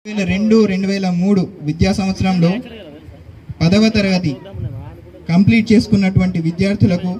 2002-2003 విద్యా సంవత్సరంలో 10వ తరగతి కంప్లీట్ చేసుకున్నటువంటి విద్యార్థులకు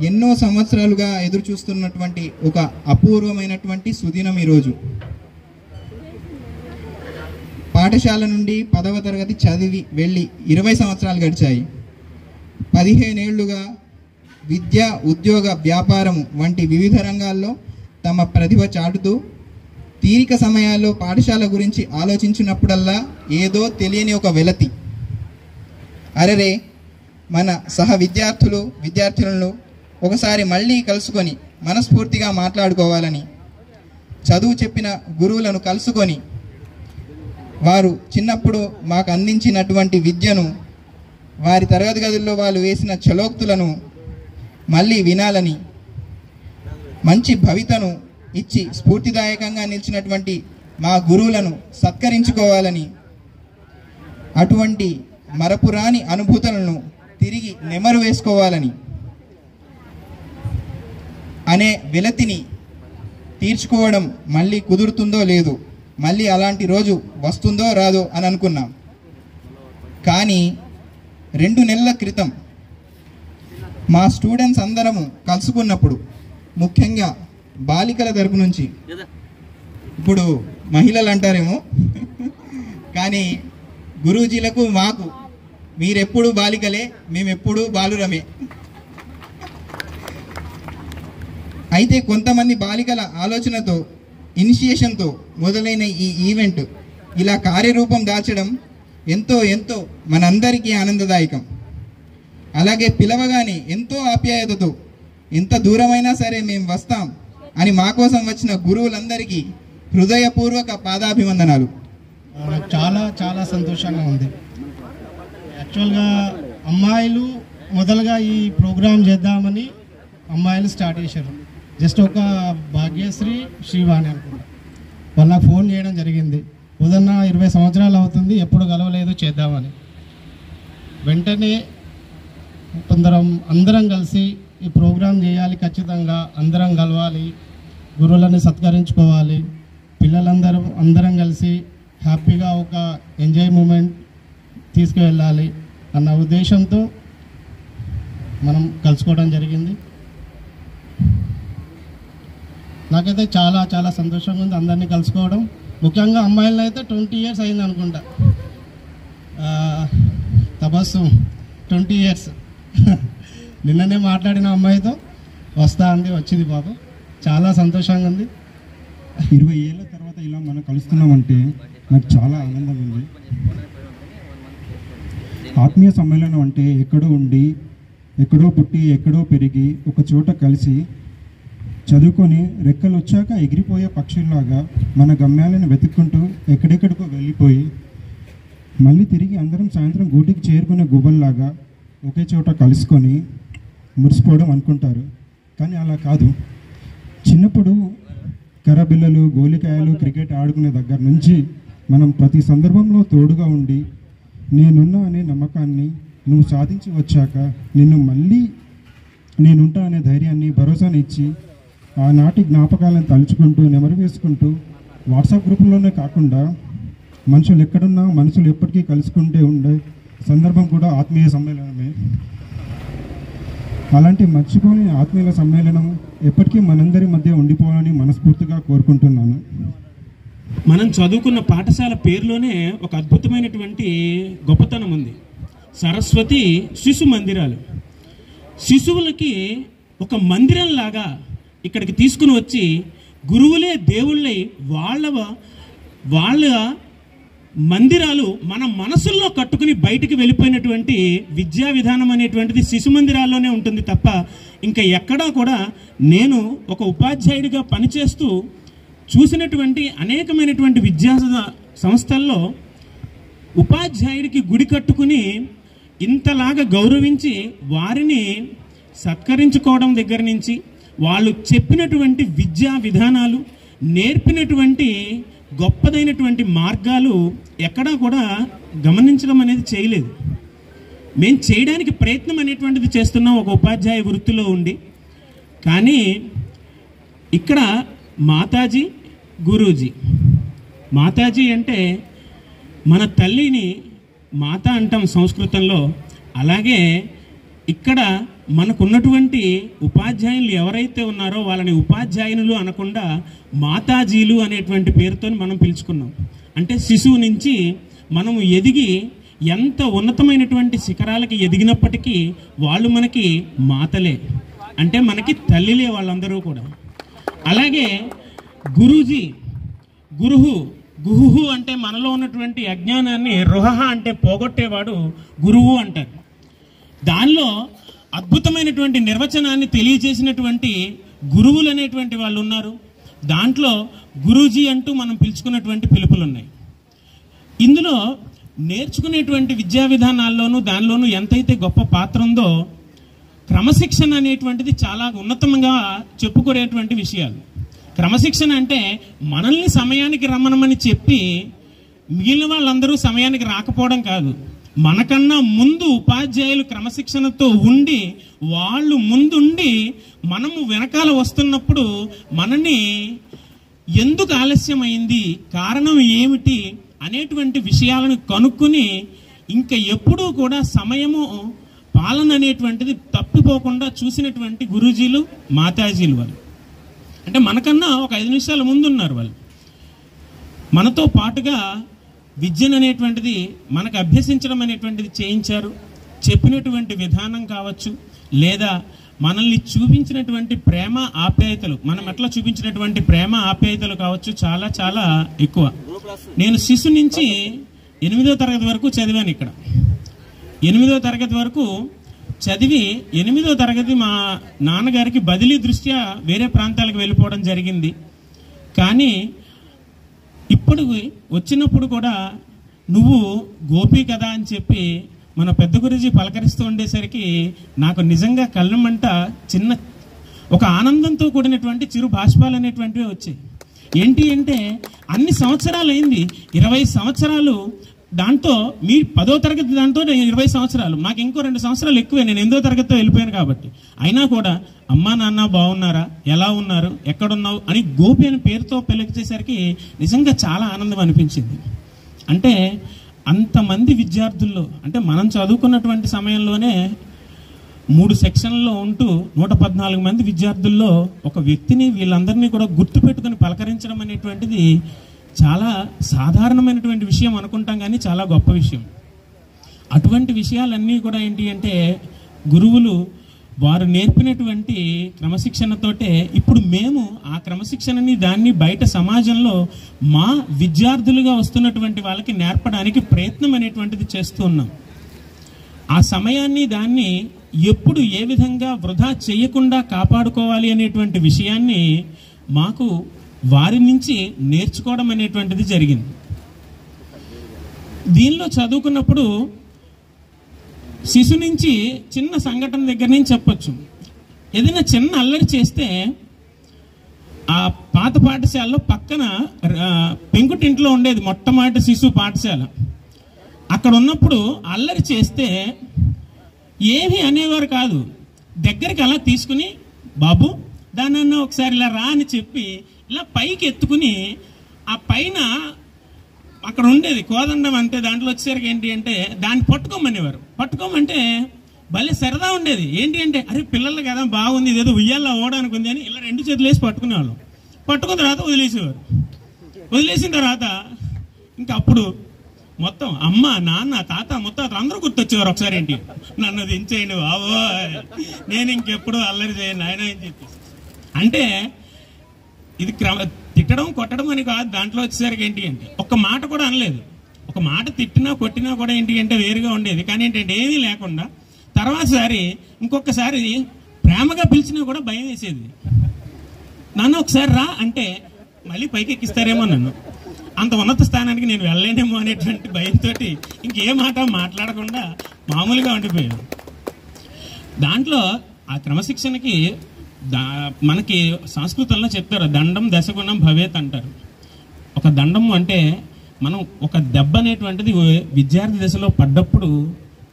ఎన్నో సంవత్సరాలుగా ఎదురు చూస్తున్నటువంటి ఒక అపూర్వమైనటువంటి సుదినం ఈరోజు. పాఠశాల నుండి 10వ తరగతి చదివి వెళ్ళి 20 సంవత్సరాలు గడిచాయి. 15 ఏళ్లుగా విద్య, ఉద్యోగ, వ్యాపారం వంటి వివిధ రంగాల్లో తమ ప్రతిభ చాటుతూ తీరిక సమయాల్లో పాఠశాల గురించి ఆలోచించినప్పుడల్లా ఏదో తెలియని ఒక వెలతి, అరెరే మన సహ విద్యార్థులను ఒకసారి మళ్ళీ కలుసుకొని మనస్ఫూర్తిగా మాట్లాడుకోవాలని, చదువు చెప్పిన గురువులను కలుసుకొని వారు చిన్నప్పుడు మాకు అందించినటువంటి విద్యను, వారి తరగతి గదుల్లో వాళ్ళు వేసిన చలోక్తులను మళ్ళీ వినాలని, మంచి భవితను ఇచ్చి స్ఫూర్తిదాయకంగా నిలిచినటువంటి మా గురువులను సత్కరించుకోవాలని, అటువంటి మరపురాని అనుభూతులను తిరిగి నెమరు వేసుకోవాలని అనే వెలతిని తీర్చుకోవడం మళ్ళీ కుదురుతుందో లేదో, మళ్ళీ అలాంటి రోజు వస్తుందో రాదో అని అనుకున్నాం. కానీ 2 నెలల క్రితం మా స్టూడెంట్స్ అందరము కలుసుకున్నప్పుడు, ముఖ్యంగా బాలికల తరపు నుంచి, ఇప్పుడు మహిళలు అంటారేమో కానీ గురూజీలకు మాకు మీరెప్పుడు బాలికలే, మేమెప్పుడు బాలురమే. అయితే కొంతమంది బాలికల ఆలోచనతో, ఇనిషియేషన్తో మొదలైన ఈ ఈవెంట్ ఇలా కార్యరూపం దాల్చడం ఎంతో ఎంతో మనందరికీ ఆనందదాయకం. అలాగే పిలవగానే ఎంతో ఆప్యాయతతో ఎంత దూరమైనా సరే మేము వస్తాం అని మా కోసం వచ్చిన గురువులందరికీ హృదయపూర్వక పాదాభివందనాలు. చాలా చాలా సంతోషంగా ఉంది. యాక్చువల్గా అమ్మాయిలు మొదలుగా ఈ ప్రోగ్రాం చేద్దామని అమ్మాయిలు స్టార్ట్ చేశారు. జస్ట్ ఒక భాగ్యశ్రీ, శ్రీవాణి అనుకుంటా, వాళ్ళకి ఫోన్ చేయడం జరిగింది. ఉదన్న 20 సంవత్సరాలు అవుతుంది, ఎప్పుడు కలవలేదు, చేద్దామని. వెంటనే అందరం కలిసి ఈ ప్రోగ్రాం చేయాలి, ఖచ్చితంగా అందరం కలవాలి, గురువులని సత్కరించుకోవాలి, అందరం కలిసి హ్యాపీగా ఒక ఎంజాయ్ మూమెంట్ తీసుకువెళ్ళాలి అన్న ఉద్దేశంతో మనం కలుసుకోవడం జరిగింది. నాకైతే చాలా చాలా సంతోషంగా ఉంది అందరినీ కలుసుకోవడం. ముఖ్యంగా అమ్మాయిలను అయితే 20 years అయింది అనుకుంటా. తబస్సుమ్ 20 years నిన్ననే మాట్లాడిన అమ్మాయితో వస్తా అంది, వచ్చింది పాప. చాలా సంతోషంగా ఉంది. 20 ఏళ్ళ తర్వాత ఇలా మనం కలుస్తున్నామంటే నాకు చాలా ఆనందం ఉంది. ఆత్మీయ సమ్మేళనం అంటే ఎక్కడో ఉండి, ఎక్కడో పుట్టి, ఎక్కడో పెరిగి ఒక చోట కలిసి చదువుకొని రెక్కలు వచ్చాక ఎగిరిపోయే పక్షుల్లాగా మన గమ్యాలను వెతుక్కుంటూ ఎక్కడెక్కడికో వెళ్ళిపోయి మళ్ళీ తిరిగి అందరం సాయంత్రం గూటికి చేరుకునే గువ్వల్లాగా ఒకే చోట కలుసుకొని మురిసిపోవడం అనుకుంటారు. కానీ అలా కాదు. చిన్నప్పుడు కర్రబిల్లలు, గోలికాయలు, క్రికెట్ ఆడుకునే దగ్గర నుంచి మనం ప్రతి సందర్భంలో తోడుగా ఉండి, నేనున్నా అనే నమ్మకాన్ని, నువ్వు సాధించి వచ్చాక నిన్ను మళ్ళీ నేనుంటా అనే ధైర్యాన్ని, భరోసాని ఇచ్చి ఆనాటి జ్ఞాపకాలను తలుచుకుంటూ నెమరు వేసుకుంటూ వాట్సాప్ గ్రూపుల్లోనే కాకుండా మనుషులు ఎక్కడున్నా మనుషులు ఎప్పటికీ కలుసుకుంటే ఉండే సందర్భం కూడా ఆత్మీయ సమ్మేళనమే. అలాంటి మర్చిపోని ఆత్మీయ సమ్మేళనం ఎప్పటికీ మనందరి మధ్య ఉండిపోవాలని మనస్ఫూర్తిగా కోరుకుంటున్నాను. మనం చదువుకున్న పాఠశాల పేరులోనే ఒక అద్భుతమైనటువంటి గొప్పతనం ఉంది. సరస్వతి శిశు మందిరాలు. శిశువులకి ఒక మందిరంలాగా ఇక్కడికి తీసుకుని వచ్చి గురువులే దేవుళ్ళై వాళ్ళ మందిరాలు మన మనసుల్లో కట్టుకుని బయటికి వెళ్ళిపోయినటువంటి విద్యా విధానం అనేటువంటిది శిశు మందిరాల్లోనే ఉంటుంది తప్ప ఇంకా ఎక్కడా కూడా నేను ఒక ఉపాధ్యాయుడిగా పనిచేస్తూ చూసినటువంటి అనేకమైనటువంటి విద్యా సంస్థల్లో ఉపాధ్యాయుడికి గుడి కట్టుకుని ఇంతలాగా గౌరవించి వారిని సత్కరించుకోవడం దగ్గర నుంచి వాళ్ళు చెప్పినటువంటి విద్యా విధానాలు, నేర్పినటువంటి గొప్పదైనటువంటి మార్గాలు ఎక్కడా కూడా గమనించడం అనేది చేయలేదు. మేము చేయడానికి ప్రయత్నం అనేటువంటిది చేస్తున్నాం ఒక ఉపాధ్యాయ వృత్తిలో ఉండి. కానీ ఇక్కడ మాతాజీ, గురూజీ. మాతాజీ అంటే మన తల్లిని మాత అంటాం సంస్కృతంలో. అలాగే ఇక్కడ మనకున్నటువంటి ఉపాధ్యాయులు ఎవరైతే ఉన్నారో వాళ్ళని ఉపాధ్యాయునులు అనకుండా మాతాజీలు అనేటువంటి పేరుతో మనం పిలుచుకున్నాం. అంటే శిశువు నుంచి మనము ఎదిగి ఎంత ఉన్నతమైనటువంటి శిఖరాలకి ఎదిగినప్పటికీ వాళ్ళు మనకి మాతలే, అంటే మనకి తల్లిలే వాళ్ళందరూ కూడా. అలాగే గురూజీ, గుహు అంటే మనలో ఉన్నటువంటి అజ్ఞానాన్ని, రుహ అంటే పోగొట్టేవాడు గురువు అంటారు. దానిలో అద్భుతమైనటువంటి నిర్వచనాన్ని తెలియజేసినటువంటి గురువులు అనేటువంటి వాళ్ళు ఉన్నారు. దాంట్లో గురూజీ అంటూ మనం పిలుచుకున్నటువంటి పిలుపులు ఉన్నాయి. ఇందులో నేర్చుకునేటువంటి విద్యా విధానాల్లోనూ దానిలోనూ ఎంతైతే గొప్ప పాత్ర ఉందో, క్రమశిక్షణ అనేటువంటిది చాలా ఉన్నతంగా చెప్పుకునేటువంటి విషయాలు. క్రమశిక్షణ అంటే మనల్ని సమయానికి రమ్మనమని చెప్పి మిగిలిన వాళ్ళందరూ సమయానికి రాకపోవడం కాదు. మనకన్నా ముందు ఉపాధ్యాయులు క్రమశిక్షణతో ఉండి వాళ్ళు ముందుండి మనము వెనకాల వస్తున్నప్పుడు మనని ఎందుకు ఆలస్యమైంది, కారణం ఏమిటి అనేటువంటి విషయాలను కనుక్కుని ఇంకా ఎప్పుడూ కూడా సమయము పాలన అనేటువంటిది తప్పిపోకుండా చూసినటువంటి గురూజీలు, మాతాజీలు వాళ్ళు. అంటే మనకన్నా ఒక 5 నిమిషాల ముందు ఉన్నారు వాళ్ళు. మనతో పాటుగా విద్యను అనేటువంటిది మనకు అభ్యసించడం అనేటువంటిది చేయించారు. చెప్పినటువంటి విధానం కావచ్చు, లేదా మనల్ని చూపించినటువంటి ప్రేమ ఆప్యాయతలు, మనం ఎట్లా చూపించినటువంటి ప్రేమ ఆప్యాయతలు కావచ్చు, చాలా చాలా ఎక్కువ. నేను శిశు నుంచి 8వ తరగతి వరకు చదివాను ఇక్కడ. 8వ తరగతి వరకు చదివి 8వ తరగతి మా నాన్నగారికి బదిలీ దృష్ట్యా వేరే ప్రాంతాలకు వెళ్ళిపోవడం జరిగింది. కానీ ఇప్పుడు వచ్చినప్పుడు కూడా నువ్వు గోపి కదా అని చెప్పి మన పెద్ద గురుజీ పలకరిస్తూ ఉండేసరికి నాకు నిజంగా కళ్ళమంట చిన్న ఒక ఆనందంతో కూడినటువంటి చిరు బాష్పాలు అనేటువంటివి వచ్చాయి. ఏంటి అంటే అన్ని సంవత్సరాలు అయింది, 20 సంవత్సరాలు. దాంతో మీ 10వ తరగతి దాంతో 20 సంవత్సరాలు, మాకు ఇంకో 2 సంవత్సరాలు ఎక్కువే. నేను 8వ తరగతితో వెళ్ళిపోయాను కాబట్టి. అయినా కూడా అమ్మా నాన్న బాగున్నారా, ఎలా ఉన్నారు, ఎక్కడున్నావు అని గోపి అని పేరుతో పిలిచేసరికి నిజంగా చాలా ఆనందం అనిపించింది. అంటే అంతమంది విద్యార్థుల్లో, అంటే మనం చదువుకున్నటువంటి సమయంలోనే 3 సెక్షన్లలో ఉంటూ 114 మంది విద్యార్థుల్లో ఒక వ్యక్తిని వీళ్ళందరినీ కూడా గుర్తుపెట్టుకుని పలకరించడం అనేటువంటిది చాలా సాధారణమైనటువంటి విషయం అనుకుంటాం, కానీ చాలా గొప్ప విషయం. అటువంటి విషయాలన్నీ కూడా ఏంటి అంటే గురువులు వారు నేర్పినటువంటి క్రమశిక్షణతోటే ఇప్పుడు మేము ఆ క్రమశిక్షణని దాన్ని బయట సమాజంలో మా విద్యార్థులుగా వస్తున్నటువంటి వాళ్ళకి నేర్పడానికి ప్రయత్నం అనేటువంటిది చేస్తూ ఉన్నాం. ఆ సమయాన్ని దాన్ని ఎప్పుడు ఏ విధంగా వృధా చేయకుండా కాపాడుకోవాలి అనేటువంటి విషయాన్ని మాకు వారి నుంచి నేర్చుకోవడం అనేటువంటిది జరిగింది. దీనిలో చదువుకున్నప్పుడు శిశు నుంచి చిన్న సంఘటన దగ్గర నుంచి చెప్పొచ్చు. ఏదైనా చిన్న అల్లరి చేస్తే ఆ పాత పాఠశాలలో పక్కన పెంకుటింట్లో ఉండేది మొట్టమొదటి శిశు పాఠశాల. అక్కడ ఉన్నప్పుడు అల్లరి చేస్తే ఏమీ అనేవారు కాదు. దగ్గరికి అలా తీసుకుని బాబు దానన్నా ఒకసారి ఇలా రా అని చెప్పి ఇలా పైకి ఎత్తుకుని ఆ పైన అక్కడ ఉండేది కోదండం, అంటే దాంట్లో వచ్చేసరికి ఏంటి అంటే దాన్ని పట్టుకోమనేవారు. పట్టుకోమంటే భలే సరదా ఉండేది. ఏంటి అంటే అరే పిల్లలు కదా బాగుంది, ఇదేదో ఉయ్యాల్లో ఓడానికి ఉంది అని ఇలా 2 చేతులు వేసి పట్టుకునేవాళ్ళం. పట్టుకున్న తర్వాత వదిలేసేవారు. వదిలేసిన తర్వాత ఇంకా అప్పుడు మొత్తం అమ్మ నాన్న తాత ముత్తాతలు అందరూ గుర్తొచ్చేవారు. ఒకసారి ఏంటి నన్ను దించేయండి బాబో, నేను ఇంకెప్పుడు అల్లరి చేయను ఆయన అని చెప్పి. అంటే ఇది తిట్టడం కొట్టడం అని కాదు. దాంట్లో వచ్చేసరికి ఏంటి అంటే ఒక్క మాట కూడా అనలేదు. ఒక మాట తిట్టినా కొట్టినా కూడా ఏంటి అంటే వేరుగా ఉండేది. కానీ ఏంటంటే ఏమీ లేకుండా తర్వాత సారి ఇంకొకసారి ప్రేమగా పిలిచినా కూడా భయం వేసేది. నన్ను ఒకసారి రా అంటే మళ్ళీ పైకి ఎక్కిస్తారేమో, నన్ను అంత ఉన్నత స్థానానికి నేను వెళ్ళలేనేమో అనేటువంటి భయంతో ఇంకే మాట మాట్లాడకుండా మామూలుగా ఉండిపోయాను. దాంట్లో ఆ క్రమశిక్షణకి మనకి సంస్కృతంలో చెప్తారు దండం దశగుణం భవేత్ అంటారు. ఒక దండం అంటే మనం ఒక దెబ్బ అనేటువంటిది విద్యార్థి దశలో పడ్డప్పుడు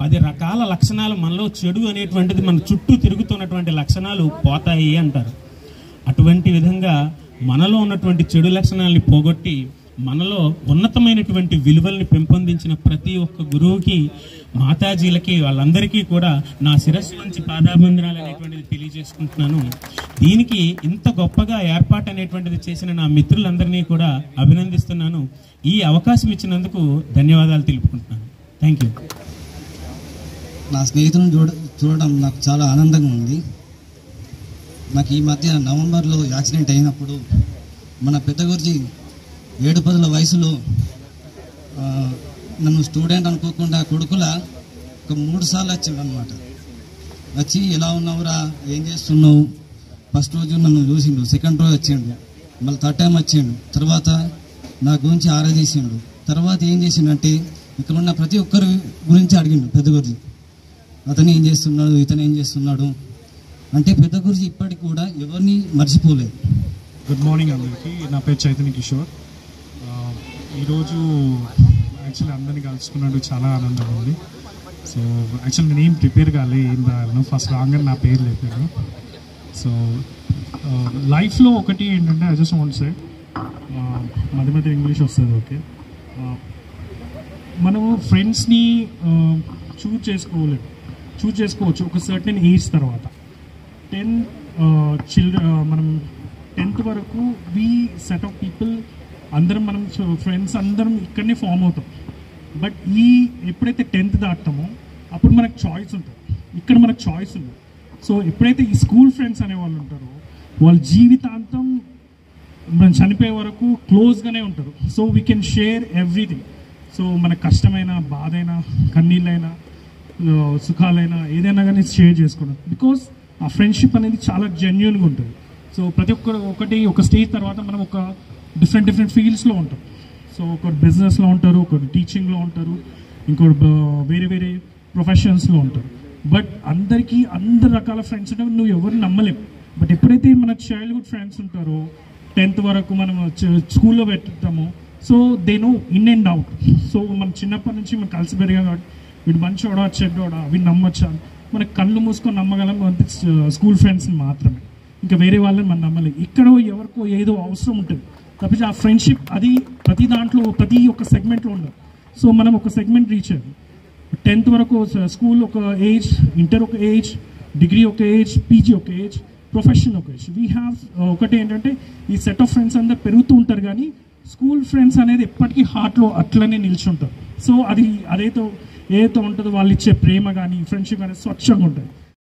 10 రకాల లక్షణాలు మనలో చెడు అనేటువంటిది మన చుట్టూ తిరుగుతున్నటువంటి లక్షణాలు పోతాయి అంటారు. అటువంటి విధంగా మనలో ఉన్నటువంటి చెడు లక్షణాలని పోగొట్టి మనలో ఉన్నతమైనటువంటి విలువల్ని పెంపొందించిన ప్రతి ఒక్క గురువుకి, మాతాజీలకి, వాళ్ళందరికీ కూడా నా శిరస్సు నుంచి పాదాభివందనాలు అనేటువంటిది తెలియజేసుకుంటున్నాను. దీనికి ఇంత గొప్పగా ఏర్పాటు అనేటువంటిది చేసిన నా మిత్రులందరినీ కూడా అభినందిస్తున్నాను. ఈ అవకాశం ఇచ్చినందుకు ధన్యవాదాలు తెలుపుకుంటున్నాను. Thank you. నా స్నేహితులను చూడడం నాకు చాలా ఆనందంగా ఉంది. నాకు ఈ మధ్య నవంబర్లో యాక్సిడెంట్ అయినప్పుడు మన పెద్ద గురుజీ 7-10 వయసులో నన్ను స్టూడెంట్ అనుకోకుండా కొడుకుల ఒక 3 సార్లు వచ్చాడు అనమాట. వచ్చి ఎలా ఉన్నావురా, ఏం చేస్తున్నావు, ఫస్ట్ రోజు నన్ను చూసిండు, సెకండ్ రోజు వచ్చిండు, మళ్ళీ థర్డ్ టైం వచ్చిండు, తర్వాత నా గురించి ఆరాధించిండు. తర్వాత ఏం చేసిండంటే ఇక్కడ ఉన్న ప్రతి ఒక్కరి గురించి అడిగిండు పెద్ద గురుజీ. అతను ఏం చేస్తున్నాడు, ఇతను ఏం చేస్తున్నాడు అంటే పెద్ద గురుజీ ఇప్పటికి కూడా ఎవరిని మర్చిపోలేదు. గుడ్ మార్నింగ్ అందరికీ. నా పేరు చైతన్య కిషోర్. ఈరోజు యాక్చువల్లీ అందరినీ కలుసుకున్నట్టు చాలా ఆనందంగా ఉంది. సో యాక్చువల్లీ నేను ఏం ప్రిపేర్ కాలే, ఏం రాను, ఫస్ట్ రాగానే నా పేరు లేపాను. సో లైఫ్లో ఒకటి ఏంటంటే ఐ జస్ట్ వాంట్ సే, మధ్య మధ్య ఇంగ్లీష్ వస్తుంది ఓకే, మనము ఫ్రెండ్స్ని చూజ్ చేసుకోవచ్చు ఒక సర్టెన్ ఏజ్ తర్వాత. 10 మనం 10th వరకు వీ సెట్ ఆఫ్ పీపుల్ అందరం, మనం ఫ్రెండ్స్ అందరం ఇక్కడనే ఫామ్ అవుతాం. బట్ ఎప్పుడైతే 10th దాటుతామో అప్పుడు మనకు చాయిస్ ఉంటుంది, ఇక్కడ మనకు చాయిస్ ఉంది. సో ఎప్పుడైతే ఈ స్కూల్ ఫ్రెండ్స్ అనేవాళ్ళు ఉంటారో వాళ్ళ జీవితాంతం మనం చనిపోయే వరకు క్లోజ్గానే ఉంటారు. So we can share everything. So మన కష్టమైన, బాధైనా, కన్నీళ్ళైనా, సుఖాలైనా ఏదైనా కానీ షేర్ చేసుకోవడం. బికాస్ ఆ ఫ్రెండ్షిప్ అనేది చాలా జెన్యూన్గా ఉంటుంది. సో ప్రతి ఒక స్టేజ్ తర్వాత మనం ఒక డిఫరెంట్ ఫీల్డ్స్లో ఉంటాం. సో ఒకరు బిజినెస్లో ఉంటారు, ఒకరు టీచింగ్లో ఉంటారు, ఇంకోటి వేరే ప్రొఫెషన్స్లో ఉంటారు. బట్ అందరికీ అందరు రకాల ఫ్రెండ్స్ ఉంటే నువ్వు ఎవరిని నమ్మలేవు. బట్ ఎప్పుడైతే మన చైల్డ్హుడ్ ఫ్రెండ్స్ ఉంటారో 10th వరకు మనం స్కూల్లో పెట్టుతామో, so they know in and out. So మనం చిన్నప్పటి నుంచి మనం కలిసి పెరిగాం కాబట్టి వీడు మంచోడా చెడ్డోడా వీడు నమ్మొచ్చా, మనకు కళ్ళు మూసుకొని నమ్మగలం అంతే స్కూల్ ఫ్రెండ్స్ని మాత్రమే, ఇంకా వేరే వాళ్ళని మనం నమ్మలేదు. ఇక్కడ ఎవరికో ఏదో అవసరం ఉంటుంది తప్పించి ఆ ఫ్రెండ్షిప్ అది ప్రతి దాంట్లో ప్రతి ఒక్క సెగ్మెంట్లో ఉండదు. సో మనం ఒక సెగ్మెంట్ రీచ్ అయ్యాం. 10th వరకు స్కూల్ ఒక ఏజ్, ఇంటర్ ఒక ఏజ్, డిగ్రీ ఒక ఏజ్, పీజీ ఒక ఏజ్, ప్రొఫెషన్ ఒక ఏజ్. వీ హ్యావ్ ఒకటి ఏంటంటే ఈ సెట్ ఆఫ్ ఫ్రెండ్స్ అందరు పెరుగుతూ ఉంటారు, కానీ స్కూల్ ఫ్రెండ్స్ అనేది ఎప్పటికీ హార్ట్లో అట్లనే నిల్చుంటారు. సో అది ఏదైతే ఉంటుందో వాళ్ళు ఇచ్చే ప్రేమ కానీ ఫ్రెండ్షిప్ కానీ స్వచ్ఛంగా ఉంటుంది.